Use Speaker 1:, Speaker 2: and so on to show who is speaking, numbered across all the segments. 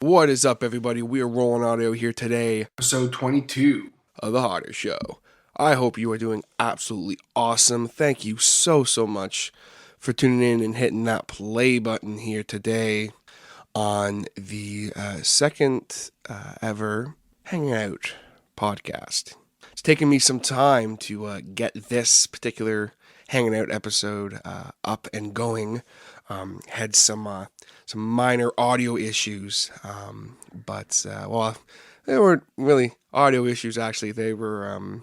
Speaker 1: What is up, everybody? We are rolling audio here today, episode 22 of the Hodder Show. I hope you are doing absolutely awesome. Thank you so much for tuning in and hitting that play button here today on the second ever Hanging Out podcast. It's taken me some time to get this particular Hanging Out episode up and going. Had some minor audio issues, but they weren't really audio issues, actually. They were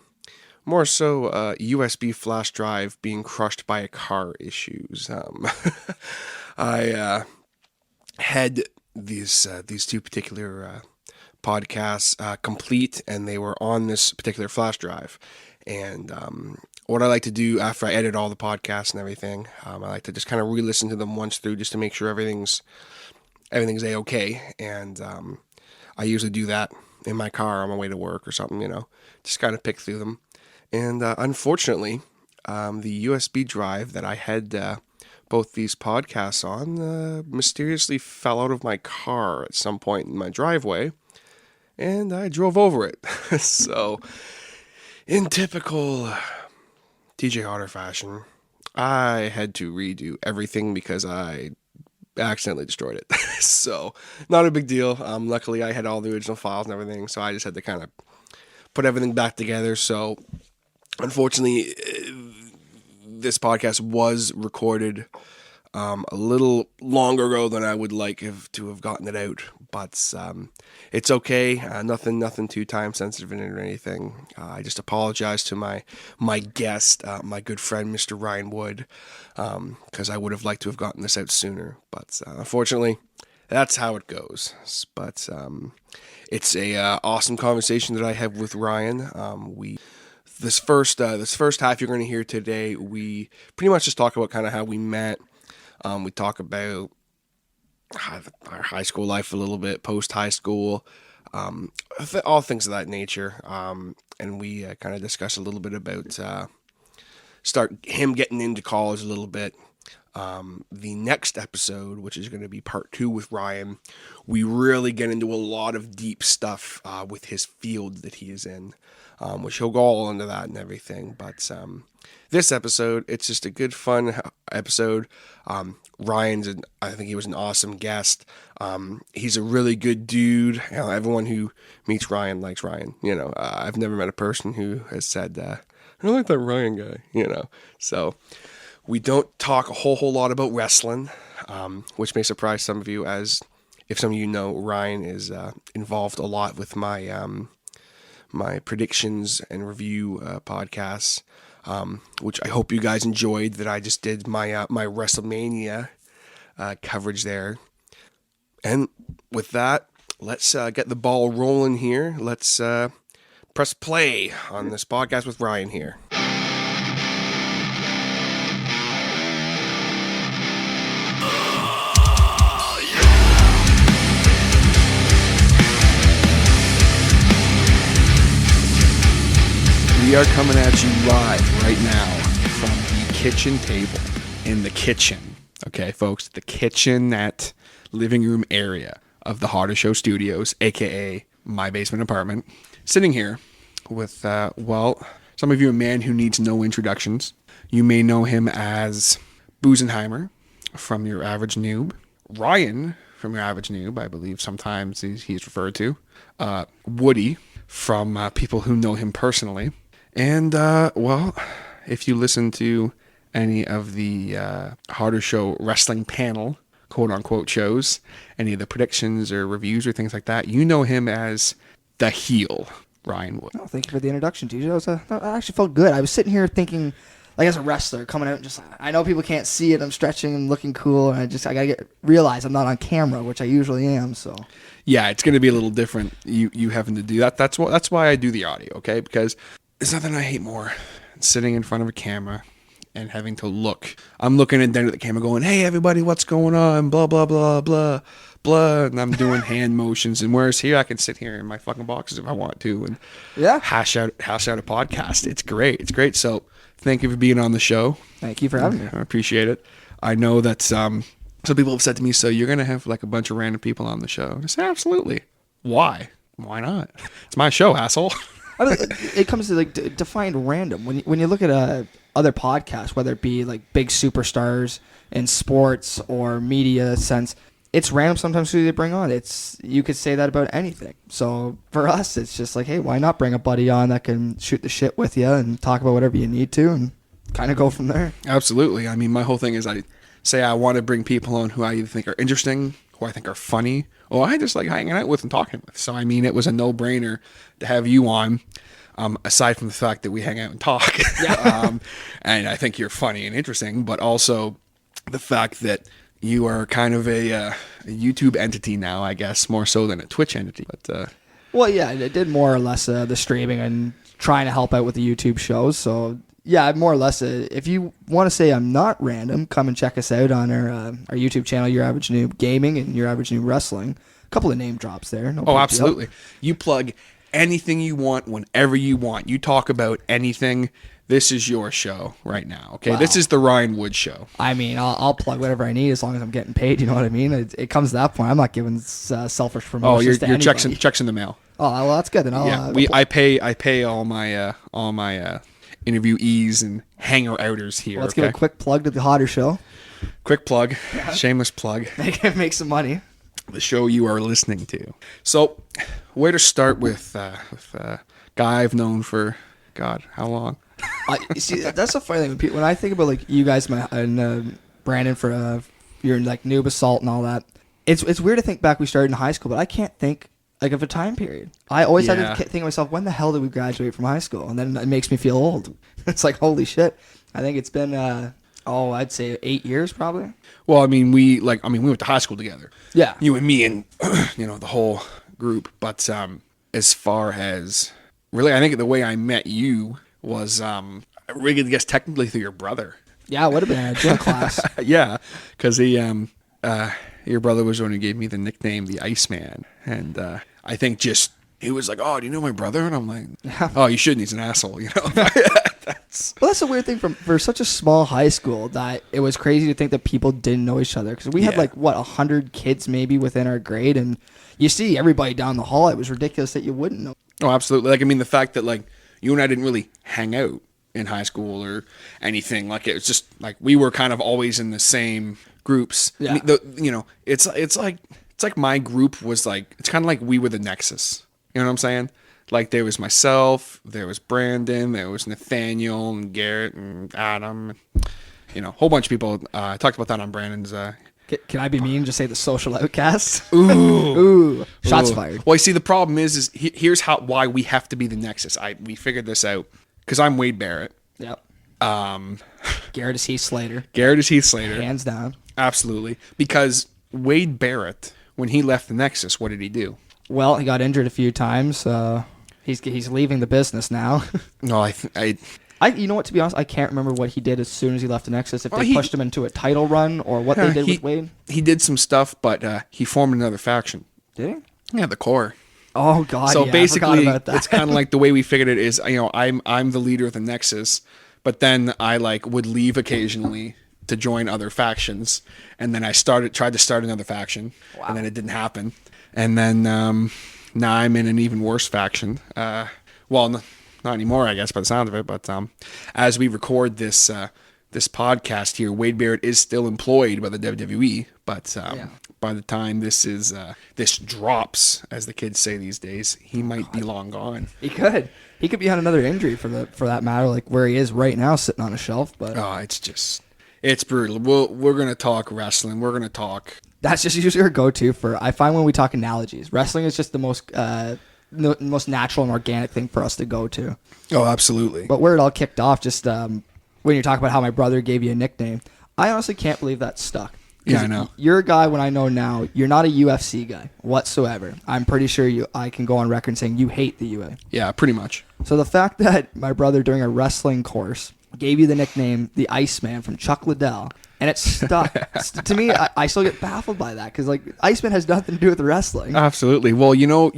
Speaker 1: more so USB flash drive being crushed by a car issues. I had these two particular podcasts complete, and they were on this particular flash drive. And what I like to do after I edit all the podcasts and everything, I like to just kind of re-listen to them once through just to make sure everything's A-okay. And I usually do that in my car on my way to work or something, just kind of pick through them. And unfortunately, the USB drive that I had both these podcasts on mysteriously fell out of my car at some point in my driveway, and I drove over it. So, in typical TJ Hodder fashion, I had to redo everything because I accidentally destroyed it. So, not a big deal. Luckily, I had all the original files and everything, so I just had to kind of put everything back together. So, unfortunately, this podcast was recorded a little longer ago than I would like to have gotten it out, but it's okay. Nothing too time sensitive in it or anything. I just apologize to my guest, my good friend, Mr. Ryan Wood, because I would have liked to have gotten this out sooner, but unfortunately, that's how it goes. But it's a awesome conversation that I have with Ryan. This first half you're going to hear today, we pretty much just talk about kind of how we met. We talk about our high school life a little bit, post-high school, all things of that nature. And we kind of discuss a little bit about him getting into college a little bit. The next episode, which is going to be part 2 with Ryan, we really get into a lot of deep stuff with his field that he is in, which he'll go all into that and everything. But this episode, it's just a good, fun episode. I think he was an awesome guest. He's a really good dude. Everyone who meets Ryan likes Ryan. I've never met a person who has said, I don't like that Ryan guy, So we don't talk a whole lot about wrestling, which may surprise some of you, as if some of you know, Ryan is involved a lot with my my predictions and review podcasts, which I hope you guys enjoyed. That I just did my my WrestleMania coverage there. And with that, let's get the ball rolling here. Let's press play on this podcast with Ryan here. We are coming at you live right now from the kitchen table in the kitchen. Okay, folks, the kitchenette living room area of the Hodder Show Studios, aka my basement apartment. Sitting here with, some of you, a man who needs no introductions. You may know him as Boozenheimer from Your Average Noob. Ryan from Your Average Noob, I believe sometimes he's referred to. Woody from people who know him personally. And, if you listen to any of the Hodder Show wrestling panel, quote-unquote, shows, any of the predictions or reviews or things like that, you know him as the heel, Ryan Wood.
Speaker 2: Oh, thank you for the introduction, TJ. I actually felt good. I was sitting here thinking, like, as a wrestler, coming out and just, I know people can't see it, I'm stretching and looking cool, and I gotta realize I'm not on camera, which I usually am, so.
Speaker 1: Yeah, it's going to be a little different, you having to do that. That's why I do the audio, okay? Because there's nothing I hate more than sitting in front of a camera and having to look. I'm looking down at the camera going, hey, everybody, what's going on? Blah, blah, blah, blah, blah. And I'm doing hand motions. And whereas here, I can sit here in my fucking boxes if I want to and hash out a podcast. It's great. It's great. So thank you for being on the show.
Speaker 2: Thank you for having me.
Speaker 1: I appreciate it. I know that So people have said to me, so you're going to have like a bunch of random people on the show? And I say, absolutely. Why? Why not? It's my show, asshole.
Speaker 2: I mean, it comes to like define random. When you look at other podcasts, whether it be like big superstars in sports or media sense, it's random sometimes who they bring on. You could say that about anything. So for us, it's just like, hey, why not bring a buddy on that can shoot the shit with you and talk about whatever you need to and kind of go from there.
Speaker 1: Absolutely. I mean, my whole thing is I say I want to bring people on who I either think are interesting, who I think are funny, or I just like hanging out with and talking with. So, I mean, it was a no-brainer to have you on, aside from the fact that we hang out and talk. Yeah. And I think you're funny and interesting, but also the fact that you are kind of a YouTube entity now, I guess, more so than a Twitch entity. But
Speaker 2: well, yeah, it did more or less the streaming and trying to help out with the YouTube shows. So, yeah, more or less, if you want to say I'm not random, come and check us out on our YouTube channel, Your Average Noob Gaming and Your Average Noob Wrestling. A couple of name drops there. No
Speaker 1: oh, absolutely. Deal. You plug anything you want whenever you want. You talk about anything. This is your show right now, okay? Wow. This is the Ryan Wood Show.
Speaker 2: I mean, I'll plug whatever I need as long as I'm getting paid, you know what I mean? It comes to that point. I'm not giving selfish promotions to
Speaker 1: your
Speaker 2: anybody.
Speaker 1: checks in the mail.
Speaker 2: Oh, well, that's good. Then
Speaker 1: I pay all my interviewees and hanger-outers here.
Speaker 2: Let's give a quick plug to the Hodder Show.
Speaker 1: Quick plug, shameless plug.
Speaker 2: Make some money.
Speaker 1: The show you are listening to. So, where to start with a guy I've known for, God, how long?
Speaker 2: See, that's a funny thing. When I think about like you guys and Brandon for your like Noob Assault and all that, it's weird to think back we started in high school, but I can't think like of a time period. I always had to think to myself, when the hell did we graduate from high school? And then it makes me feel old. It's like, holy shit. I think it's been I'd say 8 years probably.
Speaker 1: Well, I mean, we went to high school together.
Speaker 2: Yeah.
Speaker 1: You and me and the whole group. But as far as really, I think the way I met you was I guess technically through your brother.
Speaker 2: Yeah, it would have been a gym class.
Speaker 1: Yeah, because your brother was the one who gave me the nickname the Iceman, and I think just he was like, "Oh, do you know my brother?" And I'm like, "Oh, you shouldn't. He's an asshole," you know.
Speaker 2: Well, that's a weird thing for such a small high school that it was crazy to think that people didn't know each other, because we had like 100 kids maybe within our grade, and you see everybody down the hall. It was ridiculous that you wouldn't know.
Speaker 1: Oh, absolutely. Like, I mean, the fact that like you and I didn't really hang out in high school or anything, like it was just like we were kind of always in the same groups.
Speaker 2: Yeah.
Speaker 1: I mean, it's like my group was like, it's kind of like we were the Nexus. You know what I'm saying? Like there was myself, there was Brandon, there was Nathaniel and Garrett and Adam, a whole bunch of people. I talked about that on Brandon's.
Speaker 2: Can I be mean and just say the social outcast?
Speaker 1: Ooh.
Speaker 2: Shots fired.
Speaker 1: Well, you see, the problem is here's why we have to be the Nexus. We figured this out because I'm Wade Barrett.
Speaker 2: Yep. Garrett is Heath Slater.
Speaker 1: Garrett is Heath Slater.
Speaker 2: Hands down.
Speaker 1: Absolutely. Because Wade Barrett, when he left the Nexus, what did he do?
Speaker 2: Well, he got injured a few times. He's leaving the business now.
Speaker 1: No,
Speaker 2: you know what? To be honest, I can't remember what he did as soon as he left the Nexus. If they pushed him into a title run or what they did with Wade.
Speaker 1: He did some stuff, but he formed another faction.
Speaker 2: Did he?
Speaker 1: Yeah, the Core.
Speaker 2: Oh God!
Speaker 1: So basically,
Speaker 2: it's
Speaker 1: kind of like the way we figured it is. I'm the leader of the Nexus, but then I would leave occasionally to join other factions, and then I tried to start another faction, and then it didn't happen, and then now I'm in an even worse faction. Well, not anymore, I guess, by the sound of it. But as we record this podcast here, Wade Barrett is still employed by the WWE. But by the time this drops, as the kids say these days, he might be long gone.
Speaker 2: He could be on another injury for that matter, like where he is right now, sitting on a shelf. But
Speaker 1: it's brutal. We're gonna talk wrestling. We're gonna talk.
Speaker 2: That's just usually our go-to for. I find when we talk analogies, wrestling is just the most natural and organic thing for us to go to.
Speaker 1: Oh, absolutely.
Speaker 2: But where it all kicked off, just when you talk about how my brother gave you a nickname, I honestly can't believe that stuck.
Speaker 1: Yeah, I know.
Speaker 2: You're a guy, when I know now, you're not a UFC guy whatsoever. I'm pretty sure I can go on record saying you hate the UFC.
Speaker 1: Yeah, pretty much.
Speaker 2: So the fact that my brother, during a wrestling course, gave you the nickname the Iceman from Chuck Liddell, and it stuck. To me, I still get baffled by that, because like Iceman has nothing to do with wrestling.
Speaker 1: Absolutely. Well, you know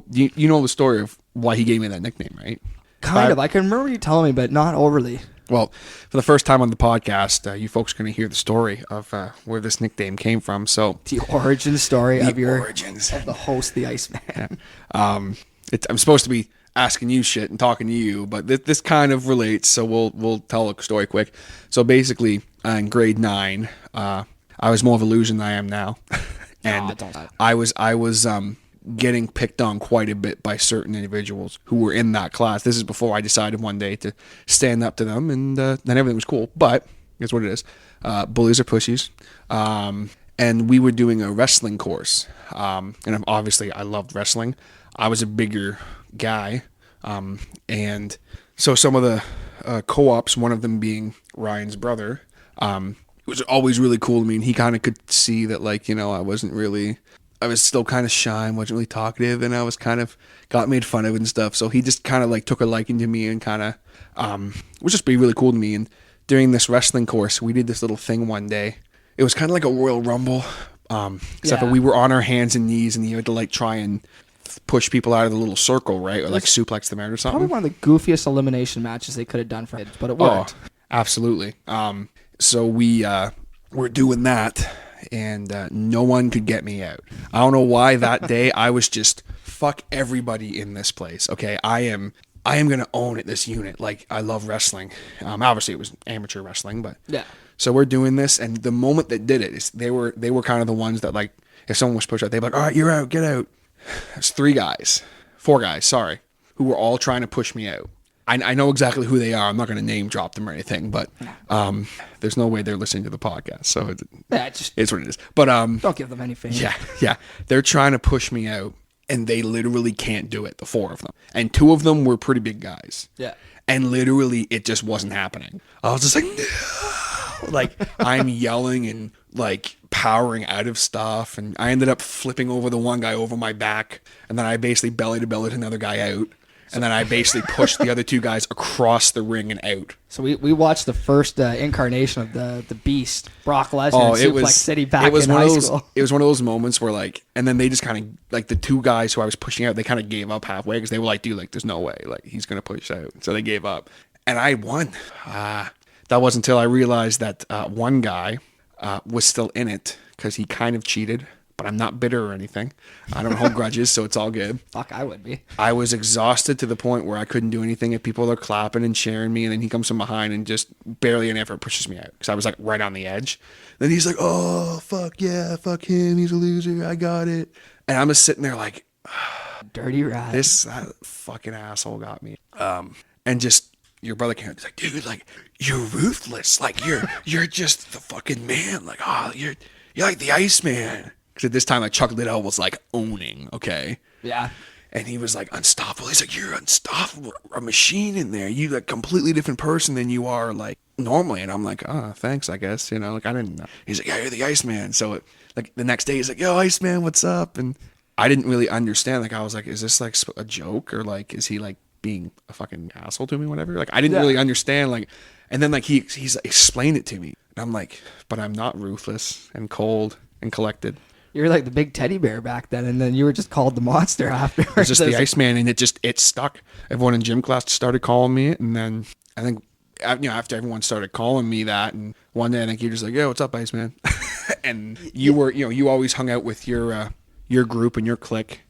Speaker 1: the story of why he gave me that nickname, right?
Speaker 2: Kind of. I can remember you telling me, but not overly.
Speaker 1: Well, for the first time on the podcast, you folks are going to hear the story of where this nickname came from. So
Speaker 2: The origin story of
Speaker 1: origins
Speaker 2: of the host, the Iceman.
Speaker 1: Yeah. I'm supposed to be asking you shit and talking to you, but this kind of relates. So we'll tell a story quick. So basically, in grade 9, I was more of a loser than I am now, and I was getting picked on quite a bit by certain individuals who were in that class. This is before I decided one day to stand up to them, and then everything was cool. But that's what it is. Bullies are pussies. And we were doing a wrestling course. And obviously I loved wrestling. I was a bigger guy. And so some of the co-ops, one of them being Ryan's brother, it was always really cool to me. And he kind of could see that, like, I was still kind of shy and wasn't really talkative, and I was kind of got made fun of and stuff. So he just kind of like took a liking to me and kind of was just really cool to me. And during this wrestling course, we did this little thing one day. It was kind of like a Royal Rumble, except for we were on our hands and knees, and you had to like try and push people out of the little circle, right? Or like suplex them out or something.
Speaker 2: Probably one of the goofiest elimination matches they could have done for kids, but it worked.
Speaker 1: Oh, absolutely. So we were doing that, and no one could get me out. I don't know why that day I was just, fuck everybody in this place. Okay, I am gonna own it, this unit. Like, I love wrestling. Obviously it was amateur wrestling, but
Speaker 2: Yeah.
Speaker 1: so we're doing this, and the moment they did it, they were kind of the ones that, like, if someone was pushed out, they'd be like, all right, you're out, get out. There's 4 guys, sorry, who were all trying to push me out. I know exactly who they are. I'm not going to name drop them or anything, but there's no way they're listening to the podcast, so it's what it is. But
Speaker 2: Don't give them any fame.
Speaker 1: yeah, they're trying to push me out, and they literally can't do it. The 4 of them, and 2 of them were pretty big guys.
Speaker 2: Yeah.
Speaker 1: And literally, it just wasn't happening. I was just like, no! Like, I'm yelling and like powering out of stuff, and I ended up flipping over the one guy over my back, and then I basically belly to belly another guy out. And then I basically pushed the other 2 guys across the ring and out.
Speaker 2: So we watched the first incarnation of the Beast, Brock Lesnar, in Suplex City back in high school.
Speaker 1: It was one of those moments where, like, and then they just kind of, like, the 2 guys who I was pushing out, they kind of gave up halfway because they were like, dude, like, there's no way, like, he's going to push out. So they gave up. And I won. That wasn't until I realized that one guy was still in it because he kind of cheated. But I'm not bitter or anything. I don't hold grudges, so it's all good.
Speaker 2: Fuck, I would be.
Speaker 1: I was exhausted to the point where I couldn't do anything if people are clapping and cheering me, and then he comes from behind and just barely an effort pushes me out because I was like right on the edge. Then he's like, oh, fuck yeah, fuck him, he's a loser, I got it. And I'm just sitting there like,
Speaker 2: dirty rat.
Speaker 1: That fucking asshole got me. And just, your brother came out, he's like, dude, like, you're ruthless. Like, you're just the fucking man. Like, oh, you're like the Iceman. Because at this time, like, Chuck Liddell was, like, owning, okay?
Speaker 2: Yeah.
Speaker 1: And he was, like, unstoppable. He's like, you're unstoppable. A machine in there. You, like, completely different person than you are, like, normally. And I'm like, oh, thanks, I guess. You know, like, I didn't know. He's like, yeah, you're the Iceman. So, like, the next day, he's like, yo, Iceman, what's up? And I didn't really understand. Like, I was like, is this, like, a joke? Or, like, is he, like, being a fucking asshole to me, whatever? Like, I didn't really understand, like, and then, like, he's explained it to me. And I'm like, but I'm not ruthless and cold and collected.
Speaker 2: You were like the big teddy bear back then, and then you were just called the monster afterwards.
Speaker 1: It was just the Iceman, and it stuck. Everyone in gym class started calling me it, and then I think, after everyone started calling me that, and one day I think you're just like, yo, what's up, Iceman? And you were, you always hung out with your group and your clique.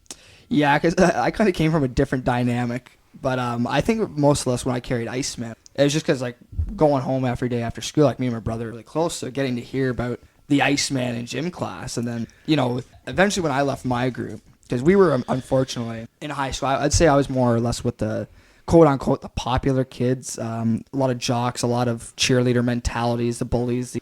Speaker 2: Yeah, because I kind of came from a different dynamic, but I think most of us, when I carried Iceman, it was just because, like, going home every day after school, like, me and my brother were really close, so getting to hear about the Iceman in gym class. And then, eventually when I left my group, because we were, unfortunately, in high school, I'd say I was more or less with the quote-unquote the popular kids, a lot of jocks, a lot of cheerleader mentalities, the bullies,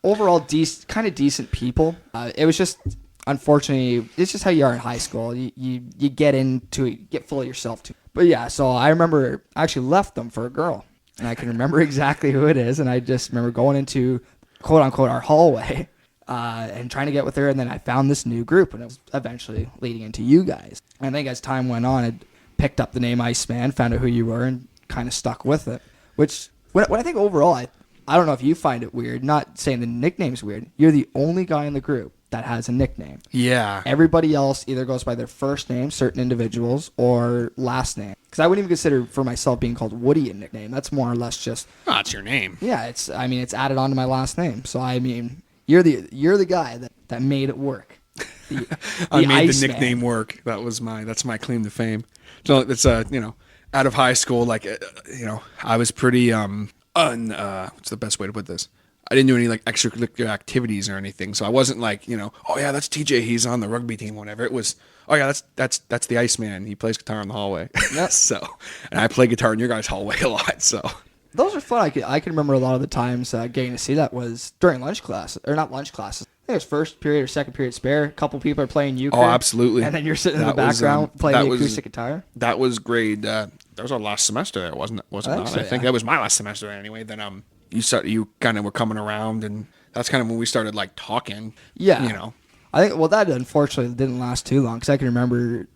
Speaker 2: overall kind of decent people. It was just, unfortunately, it's just how you are in high school. You get into it, get full of yourself too. But yeah, so I remember I actually left them for a girl, and I can remember exactly who it is, and I just remember going into quote-unquote our hallway and trying to get with her, and then I found this new group, and it was eventually leading into you guys. And I think as time went on, I picked up the name Iceman, found out who you were, and kind of stuck with it. Which, when I think overall, I don't know if you find it weird, not saying the nickname's weird, you're the only guy in the group that has a nickname.
Speaker 1: Yeah.
Speaker 2: Everybody else either goes by their first name, certain individuals, or last name. Because I wouldn't even consider for myself being called Woody a nickname. That's more or less just
Speaker 1: Oh, it's your name.
Speaker 2: yeah. It's added on to my last name. So I mean, you're the guy that made it work.
Speaker 1: I made the
Speaker 2: Iceman.
Speaker 1: nickname work. That's my claim to fame. So it's out of high school, like I was pretty what's the best way to put this? I didn't do any like extracurricular activities or anything, so I wasn't like oh yeah, that's TJ, he's on the rugby team, whatever. It was oh yeah, that's the Iceman. He plays guitar in the hallway.
Speaker 2: Yep.
Speaker 1: So, and I play guitar in your guys' hallway a lot. So
Speaker 2: Those are fun. I can remember a lot of the times getting to see that was during lunch class, or not lunch classes. I think it was first period or second period spare. A couple people are playing euchre.
Speaker 1: Oh, absolutely.
Speaker 2: And then you're sitting in the
Speaker 1: That was,
Speaker 2: background playing the
Speaker 1: was-
Speaker 2: acoustic guitar.
Speaker 1: That was grade. That was our last semester there, wasn't it? Wasn't
Speaker 2: I think
Speaker 1: it?
Speaker 2: so,
Speaker 1: I think
Speaker 2: yeah.
Speaker 1: that was my last semester there anyway. Then you kind of were coming around, and that's kind of when we started like talking.
Speaker 2: Yeah. I think, that unfortunately didn't last too long because I can remember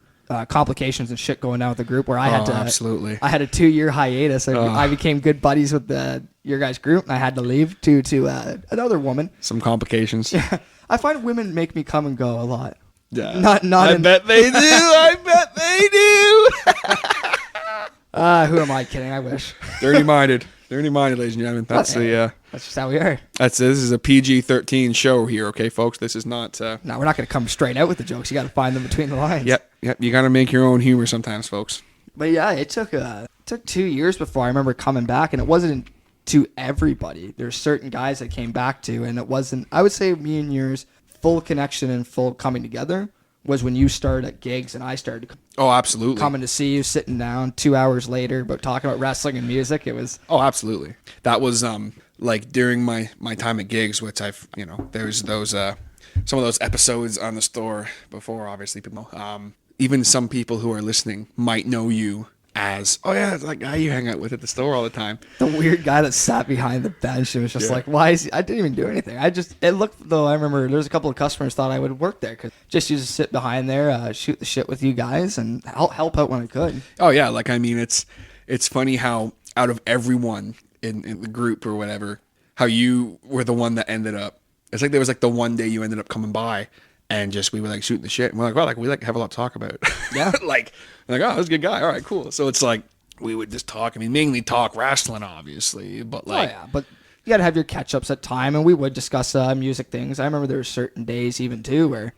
Speaker 2: complications and shit going down with the group where I had to.
Speaker 1: Absolutely.
Speaker 2: I had a 2-year hiatus. I became good buddies with your guys' group, and I had to leave to another woman.
Speaker 1: Some complications.
Speaker 2: I find women make me come and go a lot.
Speaker 1: Yeah.
Speaker 2: Not
Speaker 1: I bet they do. I bet they do.
Speaker 2: Who am I kidding? I wish.
Speaker 1: Dirty minded, ladies and gentlemen. That's
Speaker 2: That's just how we are.
Speaker 1: this is a PG-13 show here, okay, folks. This is not.
Speaker 2: No, we're not going to come straight out with the jokes. You got to find them between the lines.
Speaker 1: Yep. You got to make your own humor sometimes, folks.
Speaker 2: But yeah, it took 2 years before I remember coming back, and it wasn't to everybody. There's certain guys that came back to, and it wasn't. I would say me and yours full connection and full coming together was when you started at gigs and I started
Speaker 1: Oh, absolutely.
Speaker 2: coming to see you, sitting down 2 hours later, but talking about wrestling and music. It was
Speaker 1: Oh, absolutely. That was like during my time at gigs, which I've there's those some of those episodes on the store before. Obviously, people even some people who are listening might know you as it's that guy you hang out with at the store all the time.
Speaker 2: the weird guy that sat behind the bench and was just
Speaker 1: Yeah.
Speaker 2: like, why is he? I didn't even do anything. It looked though. I remember there's a couple of customers thought I would work there because just used to sit behind there, shoot the shit with you guys and help out when I could.
Speaker 1: Oh yeah, like I mean, it's funny how out of everyone in the group or whatever, how you were the one that ended up. It's like there was like the one day you ended up coming by, and just we were like shooting the shit, and we're like, well, like we like have a lot to talk about.
Speaker 2: Yeah.
Speaker 1: like oh, that's a good guy. All right, cool. So it's like we would just talk. I mean, mainly talk wrestling, obviously, but like
Speaker 2: Oh yeah, but you got to have your catch ups at time, and we would discuss music things. I remember there were certain days even too where,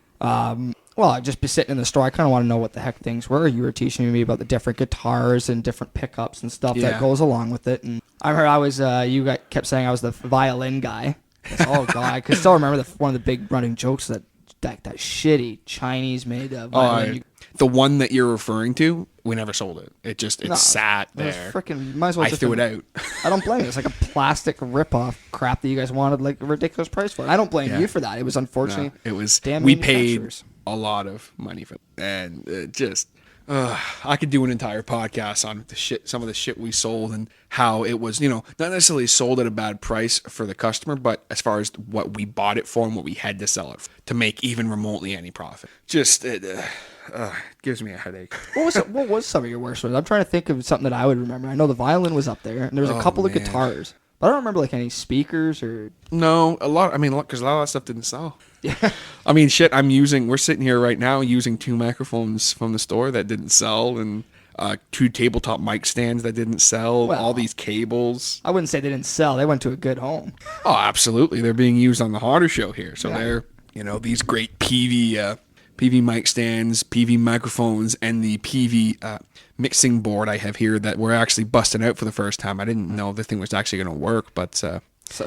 Speaker 2: I'd just be sitting in the store. I kind of want to know what the heck things were. You were teaching me about the different guitars and different pickups and stuff
Speaker 1: Yeah.
Speaker 2: that goes along with it. And I remember kept saying I was the violin guy. Oh god, I can still remember one of the big running jokes that shitty Chinese made violin.
Speaker 1: the one that you're referring to, we never sold it. It
Speaker 2: No,
Speaker 1: sat
Speaker 2: it was
Speaker 1: there.
Speaker 2: freaking. Might as well
Speaker 1: I
Speaker 2: just
Speaker 1: threw it out.
Speaker 2: I don't blame you. It's like a plastic ripoff crap that you guys wanted like a ridiculous price for. I don't blame
Speaker 1: Yeah.
Speaker 2: you for that. It was unfortunately.
Speaker 1: No, it was.
Speaker 2: damn
Speaker 1: We paid
Speaker 2: manufacturers.
Speaker 1: a lot of money for it, and it just. I could do an entire podcast on some of the shit we sold and how it was, not necessarily sold at a bad price for the customer, but as far as what we bought it for and what we had to sell it for, to make even remotely any profit. Just it gives me a headache.
Speaker 2: What was some of your worst ones? I'm trying to think of something that I would remember. I know the violin was up there, and there was a couple of
Speaker 1: man.
Speaker 2: guitars, but I don't remember like any speakers or.
Speaker 1: No, a lot. I mean, because a lot of that stuff didn't sell. Yeah. I mean, shit. We're sitting here right now using 2 microphones from the store that didn't sell, and 2 tabletop mic stands that didn't sell.
Speaker 2: Well,
Speaker 1: all these cables.
Speaker 2: I wouldn't say they didn't sell. They went to a good home.
Speaker 1: Oh, absolutely. They're being used on the Hodder show here. So
Speaker 2: Yeah.
Speaker 1: they're, these great PV mic stands, PV microphones, and the PV mixing board I have here that we're actually busting out for the first time. I didn't know the thing was actually going to work, but
Speaker 2: So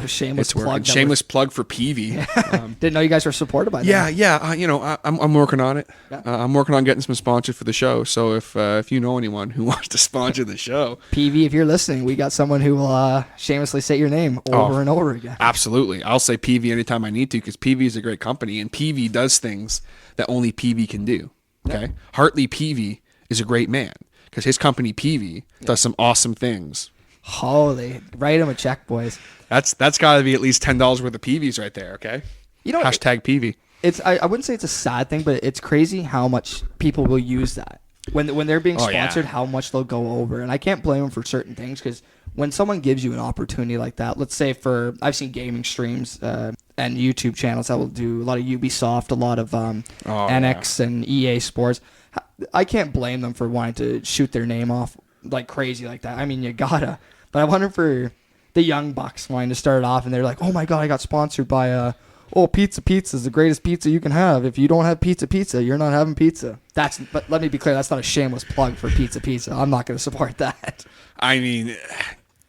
Speaker 2: shameless
Speaker 1: it's working.
Speaker 2: plug.
Speaker 1: Shameless plug for PV.
Speaker 2: Didn't know you guys were supported by them.
Speaker 1: Yeah. I'm working on it.
Speaker 2: Yeah.
Speaker 1: I'm working on getting some sponsors for the show. So if you know anyone who wants to sponsor the show,
Speaker 2: PV, if you're listening, we got someone who will shamelessly say your name over and over again.
Speaker 1: absolutely, I'll say PV anytime I need to because PV is a great company and PV does things that only PV can do. Okay, Hartley PV is a great man because his company PV does some awesome things.
Speaker 2: Holy, write him a check, boys.
Speaker 1: That's got to be at least $10 worth of PVs right there. Okay, hashtag PV.
Speaker 2: I wouldn't say it's a sad thing, but it's crazy how much people will use that when they're being
Speaker 1: Oh, yeah.
Speaker 2: sponsored. How much they'll go over, and I can't blame them for certain things because when someone gives you an opportunity like that, let's say I've seen gaming streams and YouTube channels that will do a lot of Ubisoft, a lot of NX and EA Sports. I can't blame them for wanting to shoot their name off like crazy like that. I mean, you gotta. But I wonder for the young bucks wanting to start off and they're like, oh my God, I got sponsored by Pizza is the greatest pizza you can have. If you don't have pizza, you're not having pizza. But let me be clear, that's not a shameless plug for pizza. I'm not going to support that.
Speaker 1: I mean,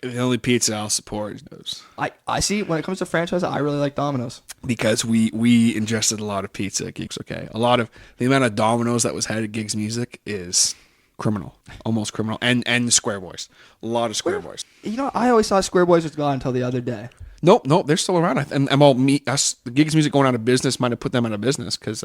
Speaker 1: the only pizza I'll support is those.
Speaker 2: I see, when it comes to franchise, I really like Domino's.
Speaker 1: Because we ingested a lot of pizza at Gigs, okay? A lot of the amount of Domino's that was had at Gigs Music is criminal, almost criminal. And the Square Boys. A lot of Square Boys.
Speaker 2: You know, I always thought Square Boys was gone until the other day.
Speaker 1: Nope, they're still around. And the Gigs Music going out of business might have put them out of business because,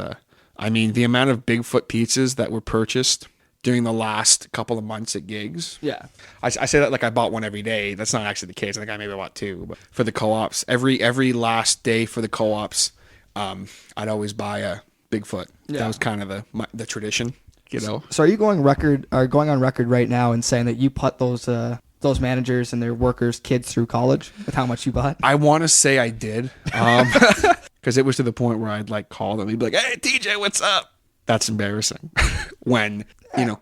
Speaker 1: I mean, the amount of Bigfoot pizzas that were purchased during the last couple of months at Gigs.
Speaker 2: Yeah.
Speaker 1: I say that like I bought one every day. That's not actually the case. I think I maybe bought two. But for the co-ops, every last day for the co-ops, I'd always buy a Bigfoot. Yeah. That was kind of the tradition, you know.
Speaker 2: So are you going on record right now and saying that you put those managers and their workers' kids through college with how much you bought?
Speaker 1: I want to say I did, because it was to the point where I'd like call them. He'd be like, "Hey, TJ, what's up?" That's embarrassing. When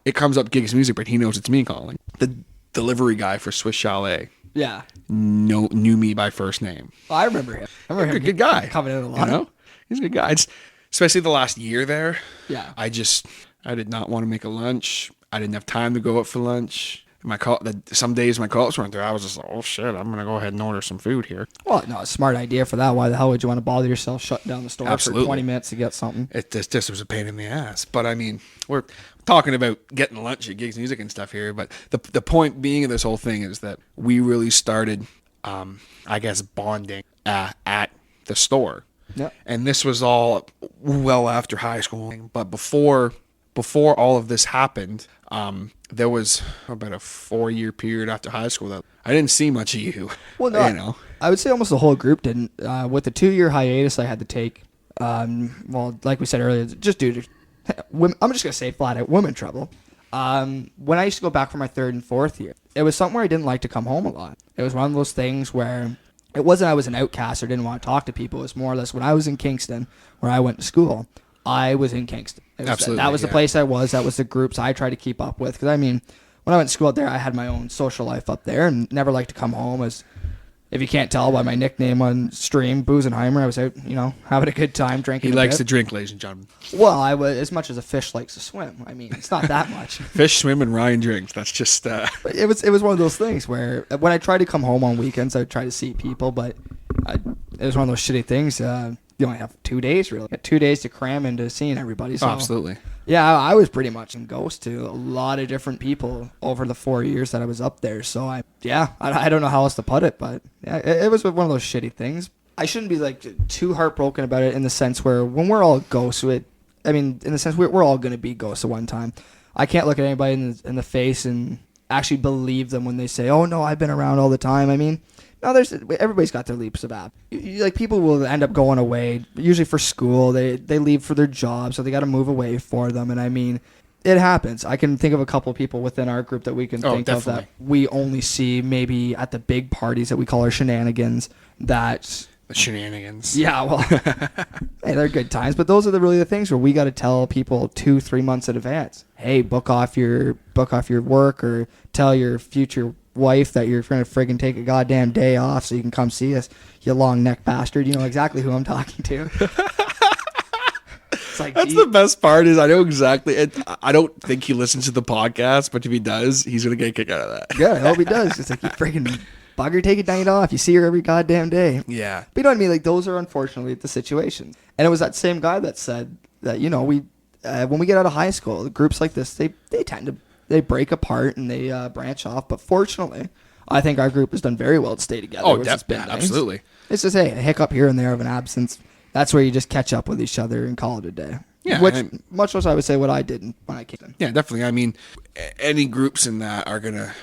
Speaker 1: it comes up Gigs Music, but he knows it's me calling. The delivery guy for Swiss Chalet, knew me by first name.
Speaker 2: Oh, I remember him.
Speaker 1: Good guy.
Speaker 2: Coming in a lot.
Speaker 1: You know, he's a good guy. Especially the last year there.
Speaker 2: Yeah.
Speaker 1: I did not want to make a lunch. I didn't have time to go out for lunch. Some days my co-ops weren't there. I was just like, oh shit, I'm gonna go ahead and order some food here.
Speaker 2: Well, no, a smart idea for that. Why the hell would you want to bother yourself shutting down the store for 20 minutes to get something?
Speaker 1: It just was a pain in the ass. But I mean, we're talking about getting lunch at Gigs Music and stuff here. But the point being of this whole thing is that we really started, I guess, bonding at the store.
Speaker 2: Yep.
Speaker 1: And this was all well after high school. But before all of this happened, there was about a 4-year period after high school that I didn't see much of you. Well, no,
Speaker 2: I would say almost the whole group didn't. With the 2-year hiatus I had to take, like we said earlier, just due to I'm just gonna say flat out women trouble. When I used to go back for my 3rd and 4th year, it was something where I didn't like to come home a lot. It was one of those things where it wasn't I was an outcast or didn't want to talk to people. It was more or less when I was in Kingston, where I went to school. I was in Kingston.
Speaker 1: Absolutely.
Speaker 2: That was the place I was. That was the groups I tried to keep up with. Because, I mean, when I went to school out there, I had my own social life up there and never liked to come home. As if you can't tell by my nickname on stream, Boozenheimer, I was out, having a good time drinking.
Speaker 1: He likes to drink, ladies and gentlemen.
Speaker 2: Well, I was as much as a fish likes to swim. I mean, it's not that much.
Speaker 1: Fish, swim, and Ryan drinks. That's just...
Speaker 2: It was one of those things where when I tried to come home on weekends, I would try to see people, but it was one of those shitty things. You only have 2 days, really. 2 days to cram into seeing everybody. So,
Speaker 1: absolutely.
Speaker 2: Yeah, I was pretty much in ghost to a lot of different people over the 4 years that I was up there. So, I don't know how else to put it, but yeah, it was one of those shitty things. I shouldn't be like too heartbroken about it in the sense where when we're all ghosts, in the sense we're all going to be ghosts at one time. I can't look at anybody in the face and actually believe them when they say, "Oh no, I've been around all the time." I mean, no, everybody's got their leaps of absence. Like people will end up going away, usually for school. They leave for their job, so they got to move away for them. And I mean, it happens. I can think of a couple of people within our group that we can think
Speaker 1: definitely.
Speaker 2: of that we only see maybe at the big parties that we call our shenanigans. The
Speaker 1: shenanigans.
Speaker 2: Yeah, well, hey, they're good times, but those are really the things where we got to tell people 2-3 months in advance. Hey, book off your work, or tell your future wife that you're going to friggin' take a goddamn day off so you can come see us, you long neck bastard. You know exactly who I'm talking to. It's like,
Speaker 1: that's the best part is I know exactly. I don't think he listens to the podcast, but if he does, he's going to get a kick out of that.
Speaker 2: Yeah, I hope he does. It's like, you friggin' bugger, take a night off. You see her every goddamn day.
Speaker 1: Yeah.
Speaker 2: But you know what I mean? Like, those are unfortunately the situations. And it was that same guy that said that, when we get out of high school, groups like this, they tend to break apart and they branch off. But fortunately, I think our group has done very well to stay together.
Speaker 1: Oh, definitely. Nice. Absolutely.
Speaker 2: It's just, a hiccup here and there of an absence. That's where you just catch up with each other and call it a day.
Speaker 1: Yeah.
Speaker 2: Much less I would say what I did when I came in.
Speaker 1: Yeah, definitely. I mean, any groups in that are going to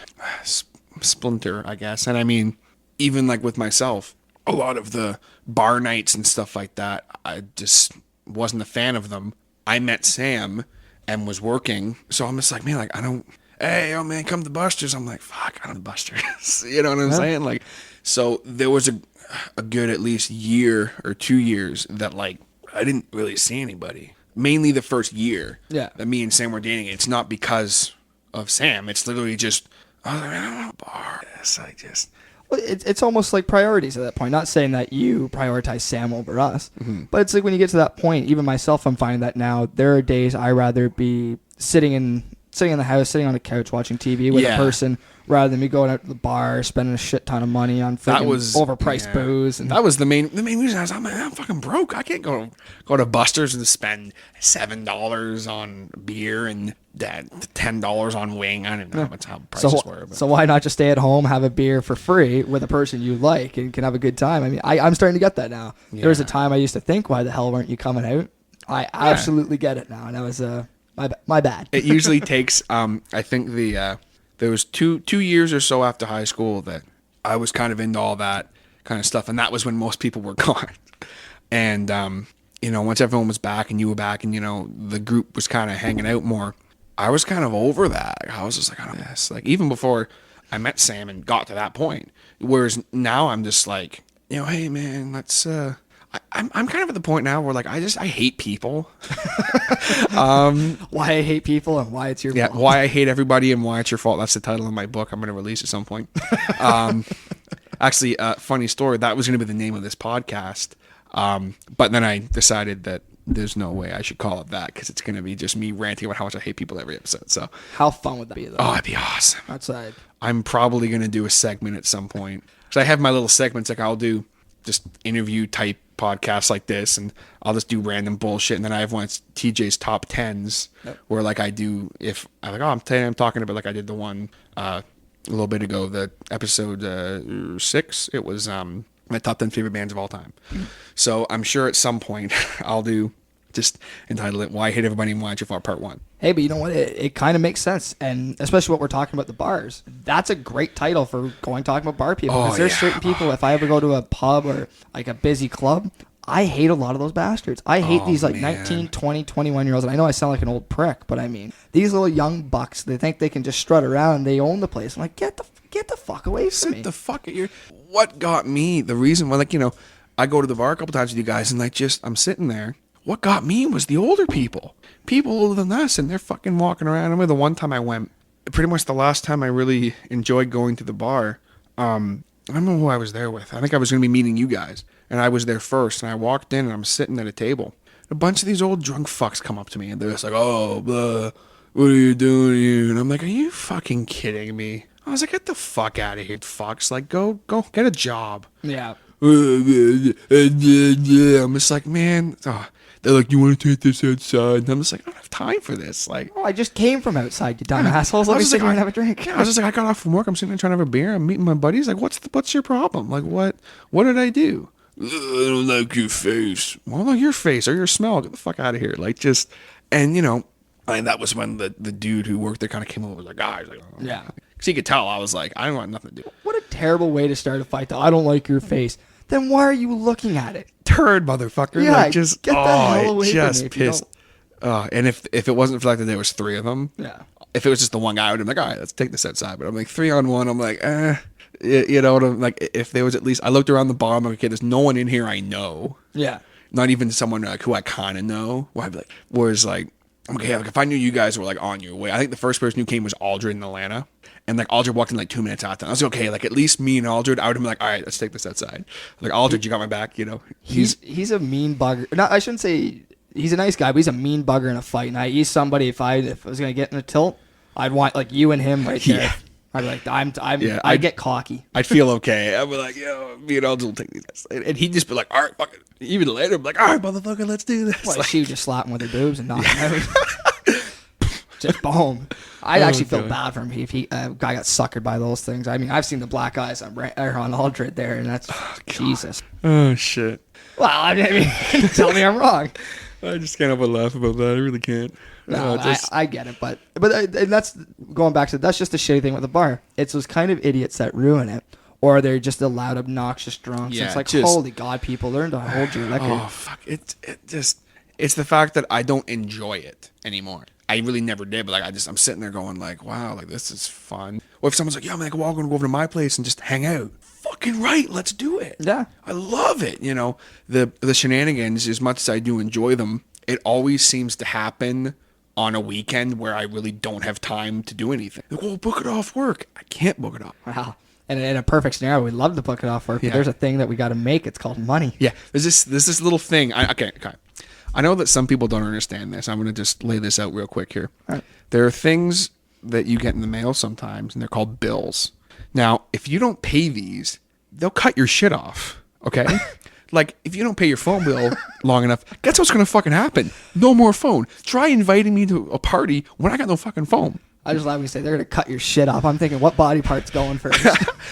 Speaker 1: splinter, I guess. And I mean, even like with myself, a lot of the bar nights and stuff like that, I just wasn't a fan of them. I met Sam and was working, so I'm just like, man, like I don't. hey, oh man, come to Buster's. I'm like, fuck, I don't know Buster's. You know what I'm
Speaker 2: Yeah.
Speaker 1: saying? Like, so there was a good at least year or 2 years that like I didn't really see anybody. Mainly the first year
Speaker 2: Yeah.
Speaker 1: that me and Sam were dating. It's not because of Sam. It's literally just, I was like, I don't want a bar. Yes, I just.
Speaker 2: Well, it's almost like priorities at that point. Not saying that you prioritize Sam over us, but it's like when you get to that point, even myself, I'm finding that now there are days I rather be sitting in the house, sitting on a couch watching TV with a person rather than me going out to the bar, spending a shit ton of money on freaking overpriced booze. And
Speaker 1: that was the main reason. I was like, I'm fucking broke. I can't go to Buster's and spend $7 on beer and $10 on wing. I don't know how prices were. But.
Speaker 2: So why not just stay at home, have a beer for free with a person you like, and can have a good time? I mean, I'm starting to get that now.
Speaker 1: Yeah.
Speaker 2: There was a time I used to think, why the hell weren't you coming out? I absolutely get it now, and that was my bad.
Speaker 1: It usually takes. I think there was two years or so after high school that I was kind of into all that kind of stuff, and that was when most people were gone. And once everyone was back and you were back, and the group was kind of hanging out more, I was kind of over that. I was just like, I don't know this. Like even before I met Sam and got to that point. Whereas now I'm just like, hey man, let's. I'm kind of at the point now where like I hate people.
Speaker 2: Why I hate people and why it's your fault.
Speaker 1: Why I hate everybody and why it's your fault. That's the title of my book. I'm going to release at some point. Actually, funny story. That was going to be the name of this podcast. But then I decided that there's no way I should call it that because it's going to be just me ranting about how much I hate people every episode. So
Speaker 2: how fun would that be though?
Speaker 1: Oh, it'd be awesome.
Speaker 2: Outside.
Speaker 1: I'm probably going to do a segment at some point. So I have my little segments like I'll do just interview type podcasts like this, and I'll just do random bullshit. And then I have one, it's TJ's top 10s, where like I do, if I'm like, I'm talking about like I did the one a little bit ago, the episode 6. It was my top 10 favorite bands of all time. So I'm sure at some point I'll do just entitle it "Why I Hate Everybody and Why It's Your Fault" Part 1.
Speaker 2: Hey, but you know what? It kind of makes sense, and especially what we're talking about the bars. That's a great title for talking about bar people. Because there's certain people. If I ever go to a pub or like a busy club, I hate a lot of those bastards. I hate these like 19, 20, 21-year-olds. And I know I sound like an old prick, but I mean these little young bucks. They think they can just strut around and they own the place. I'm like, get the fuck away from me.
Speaker 1: Sit the fuck at your. What got me? The reason why, like I go to the bar a couple times with you guys, and like I'm sitting there. What got me was the older people older than us, and they're fucking walking around. I remember the one time I went, pretty much the last time I really enjoyed going to the bar. I don't know who I was there with. I think I was going to be meeting you guys, and I was there first, and I walked in, and I'm sitting at a table. A bunch of these old drunk fucks come up to me, and they're just like, oh, blah, what are you doing here? And I'm like, are you fucking kidding me? I was like, get the fuck out of here, fucks. Like, go get a job.
Speaker 2: Yeah.
Speaker 1: I'm just like, man, they're like, you want to take this outside? And I'm just like, I don't have time for this. Like,
Speaker 2: I just came from outside, you dumb assholes. Let me sit here and have a drink.
Speaker 1: Yeah, I was just like, I got off from work. I'm sitting there trying to have a beer. I'm meeting my buddies. Like, what's your problem? Like, what did I do? I don't like your face. Well, no, your face or your smell. Get the fuck out of here. Like, just, and that was when the dude who worked there kind of came over. Like, guys, like, oh.
Speaker 2: Yeah.
Speaker 1: Because he could tell I was like, I don't want nothing to do.
Speaker 2: What a terrible way to start a fight, though. I don't like your face. Then why are you looking at it?
Speaker 1: Turd, motherfucker.
Speaker 2: Yeah,
Speaker 1: like, just,
Speaker 2: get the hell away
Speaker 1: just
Speaker 2: from me.
Speaker 1: Pissed. And if it wasn't for the fact that there was 3 of them,
Speaker 2: yeah.
Speaker 1: If it was just the one guy, I would have been like, all right, let's take this outside. But I'm like 3-on-1. I'm like, you know what I'm like. If there was at least, I looked around the bar. I'm like, okay, there's no one in here I know.
Speaker 2: Yeah.
Speaker 1: Not even someone like who I kind of know. Where I'd be like, whereas like, okay, like if I knew you guys were like on your way, I think the first person who came was Aldred in Atlanta. And like Aldred walked in like 2 minutes after. I was like, okay, like at least me and Aldred, I would have been like, all right, let's take this outside. Like Aldred, you got my back,
Speaker 2: He's a mean bugger. No, I shouldn't say he's a nice guy, but he's a mean bugger in a fight. And he's somebody if I was gonna get in a tilt, I'd want like you and him right there.
Speaker 1: Yeah.
Speaker 2: I'd be like, I'd get cocky.
Speaker 1: I'd feel okay. I'd be like, yo, me and Aldred will take these guys. And he'd just be like, all right, fuck it. Even later, I'm like, all right, motherfucker, let's do this.
Speaker 2: Well,
Speaker 1: like,
Speaker 2: she would just slap him with her boobs and knock him out. Just boom. I'd actually feel bad for him if he guy got suckered by those things. I mean, I've seen the black eyes on Aldred there, and that's Jesus.
Speaker 1: Oh shit.
Speaker 2: Well, I mean, tell me I'm wrong.
Speaker 1: I just can't help but laugh about that. I really can't.
Speaker 2: No, I get it, but and that's going back to that's just the shitty thing with the bar. It's those kind of idiots that ruin it, or they're just the loud, obnoxious drunks.
Speaker 1: Yeah,
Speaker 2: it's like,
Speaker 1: just,
Speaker 2: holy God, people learn to hold your liquor.
Speaker 1: Oh fuck! It's the fact that I don't enjoy it anymore. I really never did, but like I'm sitting there going like, wow, like this is fun. Or if someone's like, yeah, man, we're all gonna go over to my place and just hang out. Fucking right, let's do it.
Speaker 2: Yeah.
Speaker 1: I love it. You know, the shenanigans, as much as I do enjoy them, it always seems to happen on a weekend where I really don't have time to do anything. Like, well, book it off work. I can't book it off.
Speaker 2: Wow. And in a perfect scenario, we'd love to book it off work, but
Speaker 1: Yeah.
Speaker 2: there's a thing that we got to make. It's called money.
Speaker 1: Yeah, there's this little thing. Okay. I know that some people don't understand this. I'm going to just lay this out real quick here.
Speaker 2: All right.
Speaker 1: There are things that you get in the mail sometimes, and they're called bills. Now, if you don't pay these, they'll cut your shit off, okay? Like, if you don't pay your phone bill long enough, guess what's going to fucking happen? No more phone. Try inviting me to a party when I got no fucking phone.
Speaker 2: I just love when you say they're going to cut your shit off. I'm thinking, what body part's going first?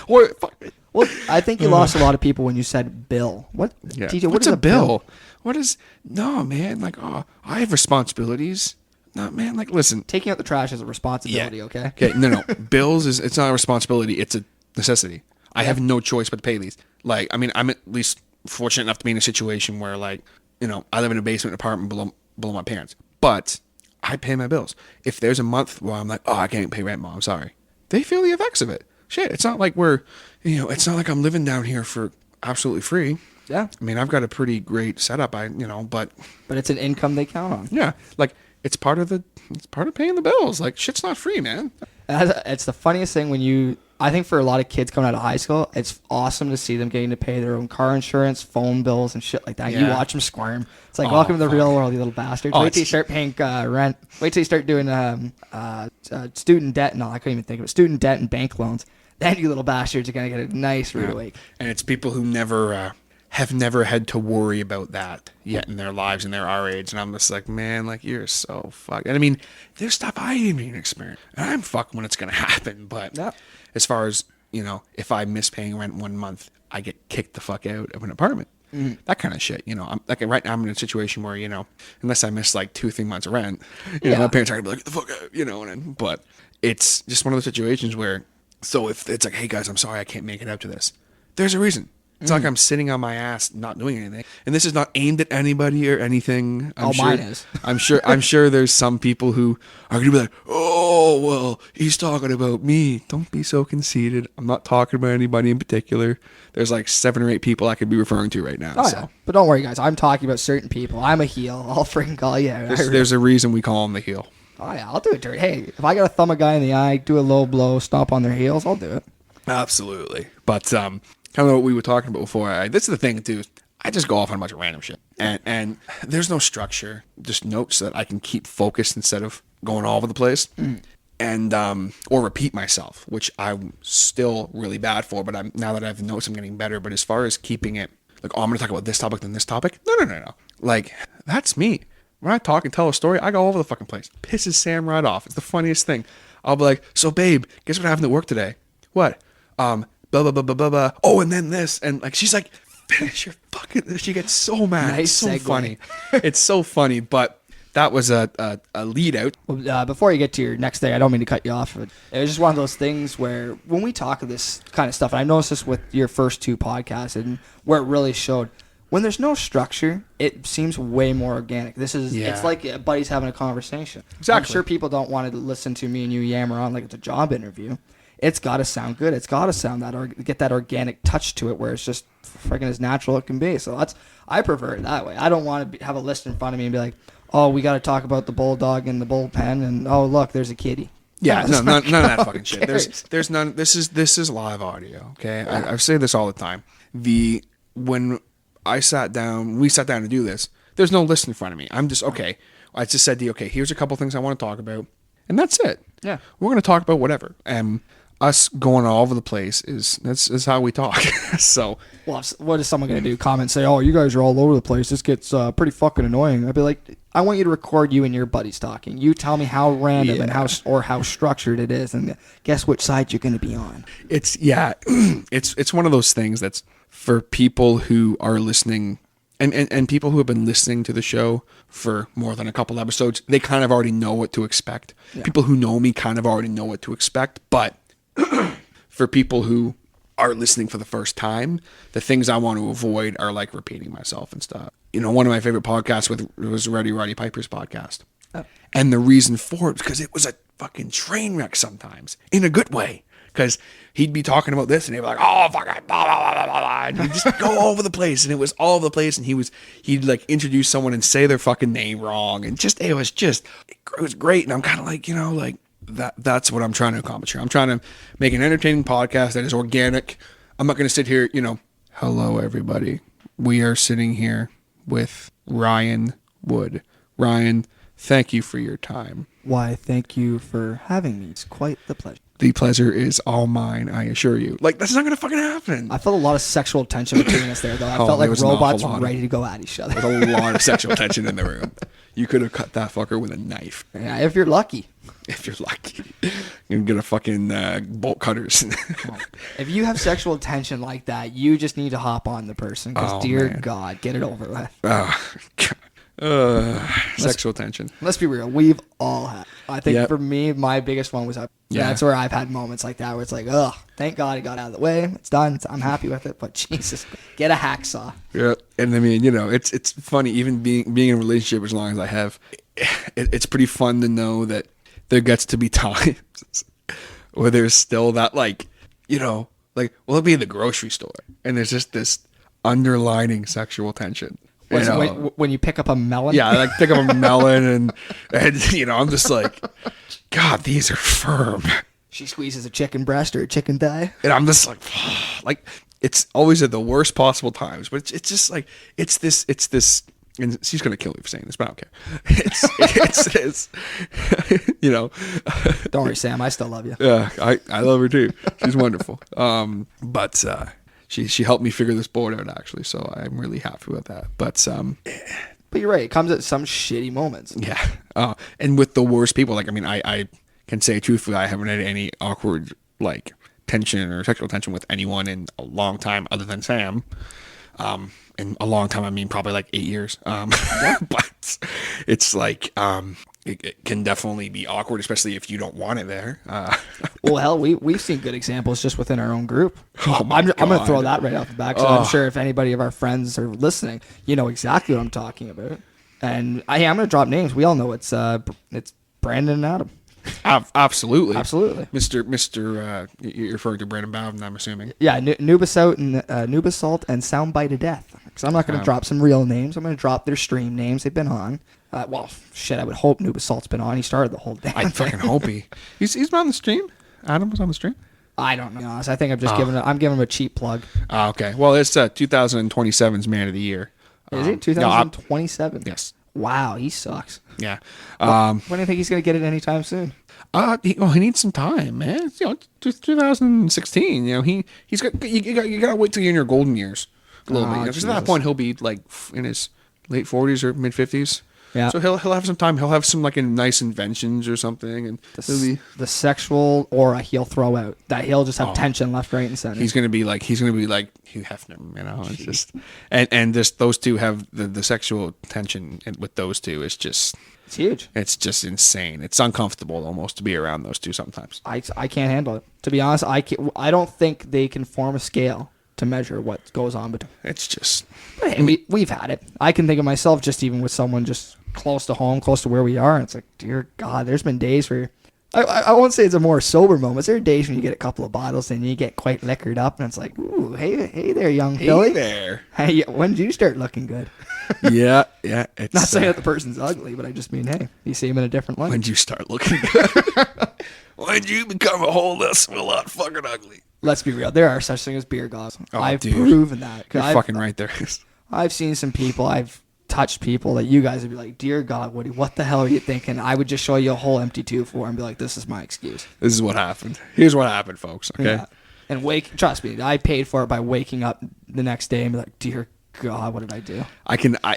Speaker 1: Or, fuck.
Speaker 2: Well, I think you lost a lot of people when you said bill. What,
Speaker 1: Yeah.
Speaker 2: TJ, what
Speaker 1: What's
Speaker 2: is
Speaker 1: a bill? What is... No, man. Like, oh, I have responsibilities. No, man. Like, listen.
Speaker 2: Taking out the trash is a responsibility, okay?
Speaker 1: Okay, no. Bills it's not a responsibility. It's a necessity. I have no choice but to pay these. Like, I mean, I'm at least fortunate enough to be in a situation where, like, you know, I live in a basement apartment below my parents. But I pay my bills. If there's a month where I'm like, oh, I can't pay rent, Mom, I'm sorry. They feel the effects of it. Shit, it's not like it's not like I'm living down here for absolutely free.
Speaker 2: Yeah.
Speaker 1: I mean, I've got a pretty great setup, but
Speaker 2: But it's an income they count on.
Speaker 1: yeah, like it's part of paying the bills. Like, shit's not free, man.
Speaker 2: It's the funniest thing when I think for a lot of kids coming out of high school, it's awesome to see them getting to pay their own car insurance, phone bills, and shit like that. You
Speaker 1: Yeah.
Speaker 2: watch them squirm. It's like, welcome to the real world, you little bastards.
Speaker 1: Oh,
Speaker 2: Wait till you start paying rent. Wait till you start doing student debt and all. I couldn't even think of it. Student debt and bank loans. Then you little bastards are going to get a nice rude awakening.
Speaker 1: And it's people who have never had to worry about that yet in their lives, and they're our age. And I'm just like, man, like, you're so fucked. And I mean, there's stuff I didn't even experience. And I'm fucked when it's going to happen. But
Speaker 2: Yeah.
Speaker 1: as far as, if I miss paying rent 1 month, I get kicked the fuck out of an apartment. That kind of shit. I'm like, right now I'm in a situation where, unless I miss like 2-3 months of rent, my parents are going to be like, get the fuck out, but it's just one of those situations where, so if it's like, hey guys, I'm sorry I can't make it out to this, there's a reason. It's not like I'm sitting on my ass not doing anything. And this is not aimed at anybody or anything.
Speaker 2: Mine is.
Speaker 1: I'm sure there's some people who are going to be like, oh, well, he's talking about me. Don't be so conceited. I'm not talking about anybody in particular. There's like 7 or 8 people I could be referring to right now.
Speaker 2: Oh,
Speaker 1: so.
Speaker 2: yeah. But don't worry, guys. I'm talking about certain people. I'm a heel. I'll freaking call you out.
Speaker 1: There's a reason we call him the heel.
Speaker 2: Oh, yeah. I'll do it dirty. Hey, if I got to thumb a guy in the eye, do a low blow, stomp on their heels, I'll do it.
Speaker 1: Absolutely. But kind of what we were talking about before. This is the thing too. I just go off on a bunch of random shit, and there's no structure. Just notes so that I can keep focused instead of going all over the place, and or repeat myself, which I'm still really bad for. But now that I have notes, I'm getting better. But as far as keeping it, like, oh, I'm going to talk about this topic, then this topic. No. Like, that's me. When I talk and tell a story, I go all over the fucking place. Pisses Sam right off. It's the funniest thing. I'll be like, so babe, guess what happened at work today? What? Blah, blah, blah, blah, blah, blah. Oh, and then this. And like, she's like, finish your fucking... She gets so mad.
Speaker 2: Nice
Speaker 1: it's so
Speaker 2: segue.
Speaker 1: funny. It's so funny, but that was a lead out.
Speaker 2: Well, before you get to your next thing, I don't mean to cut you off. But it was just one of those things where when we talk of this kind of stuff, and I noticed this with your first 2 podcasts and where it really showed, when there's no structure, it seems way more organic. It's like buddies having a conversation.
Speaker 1: Exactly.
Speaker 2: I'm sure people don't want to listen to me and you yammer on like it's a job interview. It's got to sound good. It's got to sound get that organic touch to it where it's just freaking as natural as it can be. So I prefer it that way. I don't want to have a list in front of me and be like, oh, we got to talk about the bulldog and the bullpen, and oh, look, there's a kitty.
Speaker 1: Yeah,
Speaker 2: No,
Speaker 1: none of that fucking shit.
Speaker 2: cares?
Speaker 1: There's none. This is live audio. Okay, I say this all the time. When we sat down to do this, there's no list in front of me. I'm just okay. I just said to you, okay, here's a couple things I want to talk about, and that's it.
Speaker 2: Yeah.
Speaker 1: We're gonna talk about whatever. And us going all over the place is how we talk. So,
Speaker 2: Well, what is someone going to do? Comment, say, oh, you guys are all over the place. This gets pretty fucking annoying. I'd be like, I want you to record you and your buddies talking. You tell me how random and how structured it is, and guess which side you're going to be on.
Speaker 1: it's one of those things that's for people who are listening and people who have been listening to the show for more than a couple episodes. They kind of already know what to expect. Yeah. People who know me kind of already know what to expect, but for people who are listening for the first time, the things I want to avoid are like repeating myself and stuff. One of my favorite podcasts was Roddy Piper's podcast. And the reason for it, because it was a fucking train wreck sometimes, in a good way. Because he'd be talking about this, and he'd be like, "Oh, fuck it, blah, blah, blah, blah, blah," and he'd just go over the place, and it was all over the place, and he'd like introduce someone and say their fucking name wrong, and it was great, and I'm kind of like, like that's what I'm trying to accomplish here. I'm trying to make an entertaining podcast that is organic. I'm not going to sit here, hello everybody. We are sitting here with Ryan Wood. Ryan, thank you for your time.
Speaker 2: Why, thank you for having me. It's quite the pleasure.
Speaker 1: The pleasure is all mine, I assure you. Like, that's not going to fucking happen.
Speaker 2: I felt a lot of sexual tension between us there, though. I felt like robots ready to go at each other.
Speaker 1: There's a lot of sexual tension in the room. You could have cut that fucker with a knife.
Speaker 2: Yeah, if you're lucky.
Speaker 1: If you're lucky. You can get a fucking bolt cutters.
Speaker 2: If you have sexual tension like that, you just need to hop on the person. Because, dear God, get it over with.
Speaker 1: Oh, God. Sexual tension.
Speaker 2: Let's be real. We've all had. I think for me, my biggest one was that's where I've had moments like that where it's like, oh, thank God it got out of the way. It's done. I'm happy with it. But Jesus, get a hacksaw.
Speaker 1: Yeah, and I mean, it's funny. Even being in a relationship as long as I have, it's pretty fun to know that there gets to be times where there's still that we'll be in the grocery store and there's just this underlining sexual tension.
Speaker 2: When you pick up a melon?
Speaker 1: Yeah, I like pick up a melon and I'm just like, God, these are firm.
Speaker 2: She squeezes a chicken breast or a chicken thigh.
Speaker 1: And I'm just like it's always at the worst possible times. But it's just like, it's this, and she's going to kill me for saying this, but I don't care. It's
Speaker 2: Don't worry, Sam, I still love you.
Speaker 1: Yeah, I love her too. She's wonderful. But she helped me figure this board out, actually, so I'm really happy with that. But
Speaker 2: you're right. It comes at some shitty moments.
Speaker 1: Yeah. And with the worst people, I can say truthfully, I haven't had any awkward, tension or sexual tension with anyone in a long time other than Sam. In a long time, I mean probably 8 years. But it's it can definitely be awkward, especially if you don't want it there.
Speaker 2: Well, hell, we've seen good examples just within our own group.
Speaker 1: Oh my God.
Speaker 2: I'm going to throw that right off the bat, because I'm sure if anybody of our friends are listening, you know exactly what I'm talking about. And I'm going to drop names. We all know it's Brandon and Adam.
Speaker 1: Absolutely.
Speaker 2: Mr.
Speaker 1: You're referring to Brandon Bowden, I'm assuming.
Speaker 2: Yeah, Nubasalt and Soundbite of Death. Because I'm not going to drop some real names. I'm going to drop their stream names. They've been on. I would hope Nubasalt's been on. He started the whole damn thing.
Speaker 1: I fucking hope he's been on the stream. Adam was on the stream.
Speaker 2: I don't know. I think I'm just giving him a cheap plug.
Speaker 1: Okay. Well, it's 2027's Man of the Year.
Speaker 2: Is it 2027?
Speaker 1: Yes.
Speaker 2: Wow, he sucks.
Speaker 1: Yeah.
Speaker 2: When do you think he's going to get it anytime soon?
Speaker 1: He needs some time, man. 2016. He's got you got to wait till you're in your golden years a little bit. Because at that point he'll be in his late 40s or mid 50s.
Speaker 2: Yeah.
Speaker 1: So he'll have some time. He'll have some nice inventions or something, and
Speaker 2: the sexual aura he'll throw out. That he'll just have tension left, right, and center.
Speaker 1: He's gonna be like Hugh Hefner, It's just and just those two have the sexual tension with those two is just.
Speaker 2: It's huge.
Speaker 1: It's just insane. It's uncomfortable almost to be around those two sometimes.
Speaker 2: I can't handle it. To be honest, I don't think they can form a scale to measure what goes on between.
Speaker 1: It's just.
Speaker 2: Hey, we've had it. I can think of myself just even with someone just close to home, close to where we are. And it's like, dear God, there's been days where I won't say it's a more sober moment. There are days when you get a couple of bottles and you get quite liquored up, and it's like, ooh, hey there, young Billy.
Speaker 1: Hey there.
Speaker 2: Hey, when did you start looking good?
Speaker 1: Yeah. It's
Speaker 2: not saying that the person's ugly, but I just mean, hey, you see him in a different light.
Speaker 1: When did you start looking good? When did you become a whole lot fucking ugly?
Speaker 2: Let's be real. There are such things as beer gods. I've
Speaker 1: dude.
Speaker 2: proven that.
Speaker 1: You're fucking right there.
Speaker 2: I've seen some people. I've touched people that you guys would be like, dear God, Woody, what the hell are you thinking? I would just show you a whole empty tube for and be like, this is my excuse.
Speaker 1: This is what happened. Here's what happened, folks. Okay.
Speaker 2: Yeah. And trust me, I paid for it by waking up the next day and be like, dear God, what did I do?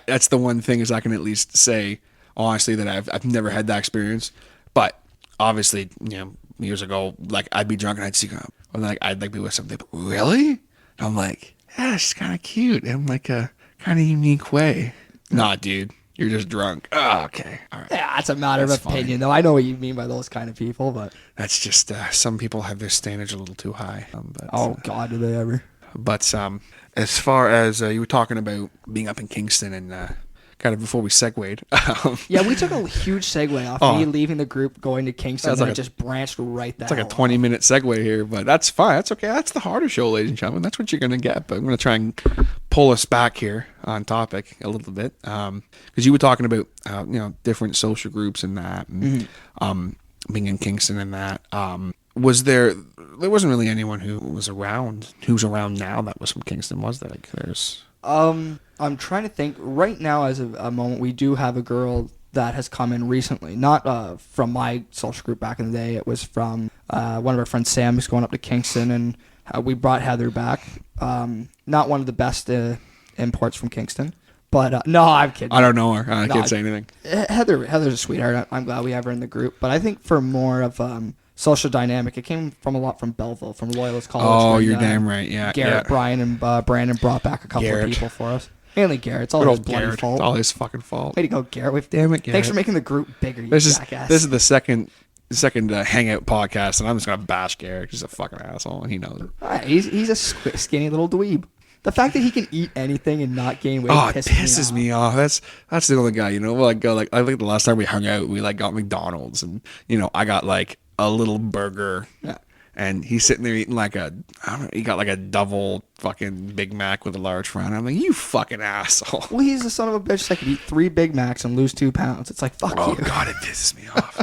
Speaker 1: That's the one thing is I can at least say honestly that I've never had that experience. But obviously, years ago, I'd be drunk and I'd see or I'd be with something. But really? And I'm like, yeah, she's kind of cute in a kind of unique way. Nah, dude, you're just drunk. Oh, okay, all right.
Speaker 2: Yeah, it's a matter of opinion, though. I know what you mean by those kind of people, but
Speaker 1: that's just some people have their standards a little too high.
Speaker 2: God, do they ever?
Speaker 1: But as far as you were talking about being up in Kingston and kind of before we segued.
Speaker 2: Yeah, we took a huge segue off me leaving the group, going to Kingston, and it just branched right there.
Speaker 1: It's like a 20-minute segue here, but that's fine. That's okay. That's the Hodder show, ladies and gentlemen. That's what you're going to get. But I'm going to try and pull us back here on topic a little bit. Because you were talking about, different social groups and that, and being in Kingston and that. Was there wasn't really anyone who's around now that was from Kingston, was there? Like, there's...
Speaker 2: I'm trying to think. Right now, as a moment, we do have a girl that has come in recently. Not from my social group back in the day. It was from one of our friends, Sam, who's going up to Kingston, and we brought Heather back. Not one of the best imports from Kingston. But no, I'm kidding.
Speaker 1: I don't know her. I can't say anything.
Speaker 2: Heather's a sweetheart. I'm glad we have her in the group. But I think for more of social dynamic, it came from a lot from Belleville, from Loyalist College.
Speaker 1: Oh, you're damn right. Yeah.
Speaker 2: Garrett, Brian, and Brandon brought back a couple of people for us. Mainly Garrett. It's all his bloody fault.
Speaker 1: It's all his fucking fault.
Speaker 2: Way to go, Garrett.
Speaker 1: Damn it, Garrett.
Speaker 2: Thanks for making the group bigger, you jackass.
Speaker 1: This is the second hangout podcast, and I'm just gonna bash Garrett. He's a fucking asshole, and he knows it.
Speaker 2: Right, he's a skinny little dweeb. The fact that he can eat anything and not gain weight
Speaker 1: pisses me off. That's the only guy, I think the last time we hung out, we got McDonald's, and I got like a little burger.
Speaker 2: Yeah.
Speaker 1: And he's sitting there eating he got like a double fucking Big Mac with a large fry. I'm like, you fucking asshole.
Speaker 2: Well, he's the son of a bitch that could eat 3 Big Macs and lose 2 pounds. It's like, fuck you.
Speaker 1: Oh, God, it pisses me off.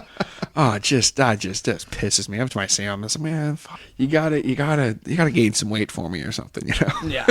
Speaker 1: That just pisses me. Every time I see him, I'm like, man, fuck, you gotta gain some weight for me or something,
Speaker 2: Yeah.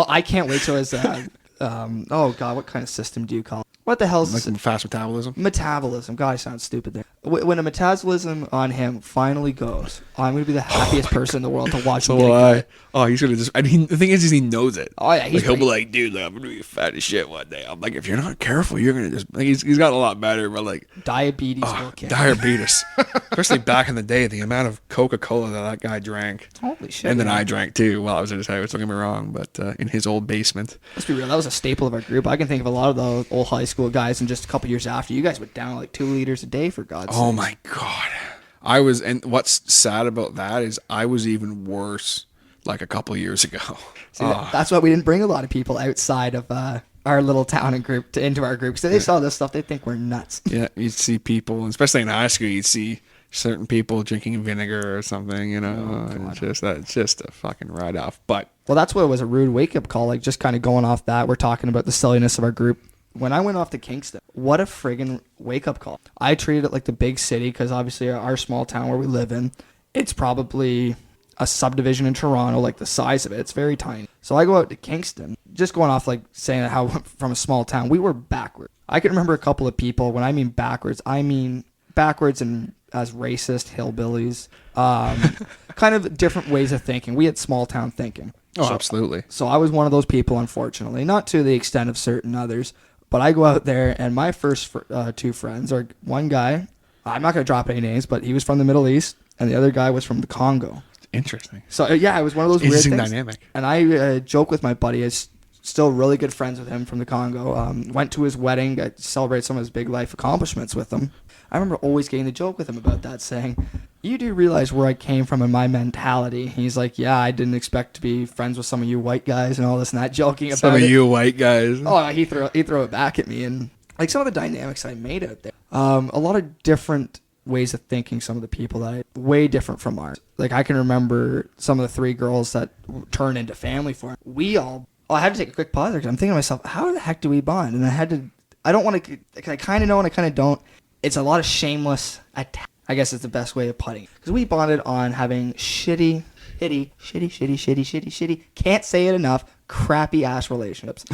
Speaker 2: I can't wait till his, oh, God, what kind of system do you call it? What the hell is
Speaker 1: like fast metabolism?
Speaker 2: Metabolism. God, I sound stupid there. When a metabolism on him finally goes, I'm going to be the happiest person in the world to watch him get it.
Speaker 1: He's going to just... the thing is he knows it.
Speaker 2: Oh, yeah.
Speaker 1: He'll be like, dude, I'm going to be fat as shit one day. I'm like, if you're not careful, you're going to just... he's gotten a lot better, but
Speaker 2: diabetes will kill.
Speaker 1: Diabetes. Especially back in the day, the amount of Coca-Cola that guy drank.
Speaker 2: Holy shit.
Speaker 1: And then I drank, too, while I was in his house. Don't get me wrong, but in his old basement.
Speaker 2: Let's be real. That was a staple of our group. I can think of a lot of the old high school guys, and just a couple years after, you guys went down like 2 liters a day, for God's sake.
Speaker 1: Oh, my God. And what's sad about that is I was even worse like a couple of years ago.
Speaker 2: See, that's why we didn't bring a lot of people outside of our little town and group into our group, because they saw this stuff, they think we're nuts.
Speaker 1: Yeah, you'd see people, especially in high school, you'd see certain people drinking vinegar or something, it's just a fucking write-off. But
Speaker 2: that's what was a rude wake-up call, like just kind of going off that. We're talking about the silliness of our group. When I went off to Kingston, what a friggin' wake-up call. I treated it like the big city, because obviously our small town where we live in, it's probably a subdivision in Toronto, like the size of it. It's very tiny. So I go out to Kingston, just going off like saying how from a small town, we were backwards. I can remember a couple of people. When I mean backwards and as racist hillbillies, kind of different ways of thinking. We had small town thinking.
Speaker 1: Oh, absolutely.
Speaker 2: So I was one of those people, unfortunately, not to the extent of certain others. But I go out there, and my first 2 friends are one guy. I'm not going to drop any names, but he was from the Middle East, and the other guy was from the Congo.
Speaker 1: Interesting.
Speaker 2: So, yeah, it was one of those weird things.
Speaker 1: Interesting dynamic.
Speaker 2: And I joke with my buddy. I'm still really good friends with him from the Congo. Went to his wedding. I celebrated some of his big life accomplishments with him. I remember always getting the joke with him about that, saying, you do realize where I came from in my mentality. He's like, yeah, I didn't expect to be friends with some of you white guys and all this and that, joking about it.
Speaker 1: Some of you white guys.
Speaker 2: Oh, he'd throw it back at me. And like some of the dynamics I made out there, a lot of different ways of thinking, some of the people that way different from ours. Like I can remember some of the 3 girls that turned into family for him. I had to take a quick pause because I'm thinking to myself, how the heck do we bond? And I don't want to, I kind of know and I kind of don't. It's a lot of shameless attack, I guess is the best way of putting it. Because we bonded on having shitty, can't say it enough, crappy ass relationships.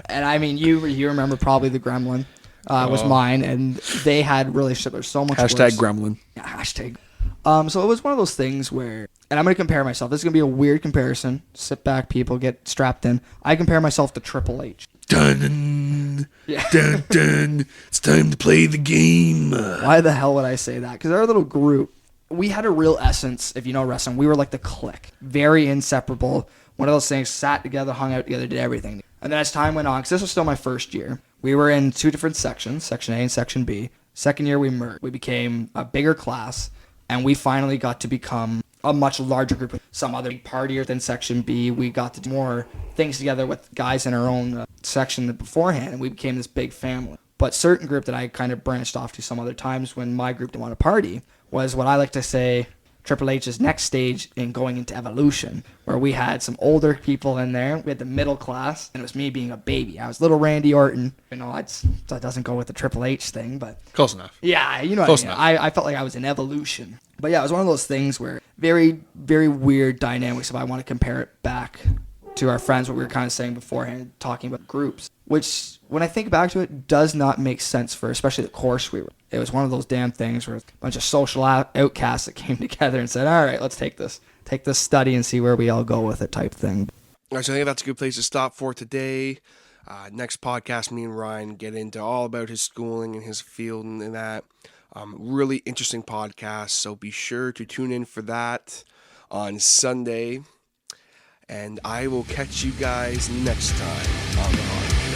Speaker 2: And I mean, you remember probably the Gremlin was mine, and they had relationships that were so much worse.
Speaker 1: Gremlin.
Speaker 2: Yeah, hashtag. So it was one of those things where, and I'm going to compare myself. This is going to be a weird comparison. Sit back, people, get strapped in. I compare myself to Triple H.
Speaker 1: Dun, dun, dun. It's time to play the game.
Speaker 2: Why the hell would I say that? Because our little group, we had a real essence. If you know wrestling, we were like the clique. Very inseparable. One of those things, sat together, hung out together, did everything. And then as time went on, because this was still my first year, we were in 2 different sections, Section A and Section B. Second year, we merged. We became a bigger class, and we finally got to become a much larger group of some other partier than Section B. We got to do more things together with guys in our own section beforehand, and we became this big family. But certain group that I kind of branched off to some other times when my group didn't want to party was what I like to say Triple H's next stage in going into evolution, where we had some older people in there. We had the middle class, and it was me being a baby. I was little Randy Orton. That doesn't go with the Triple H thing, but
Speaker 1: Close enough.
Speaker 2: yeah, you know
Speaker 1: Close
Speaker 2: what I mean.
Speaker 1: enough.
Speaker 2: I felt like I was in evolution. But yeah, it was one of those things where very, very weird dynamics if I want to compare it back to our friends, what we were kind of saying beforehand, talking about groups, which when I think back to it does not make sense for especially the course we were. It was one of those damn things where a bunch of social outcasts that came together and said, all right, let's take this study and see where we all go with it type thing.
Speaker 1: All right, so I think that's a good place to stop for today. Next podcast, me and Ryan get into all about his schooling and his field and that. Really interesting podcast, so be sure to tune in for that on Sunday. And I will catch you guys next time on the Hodder.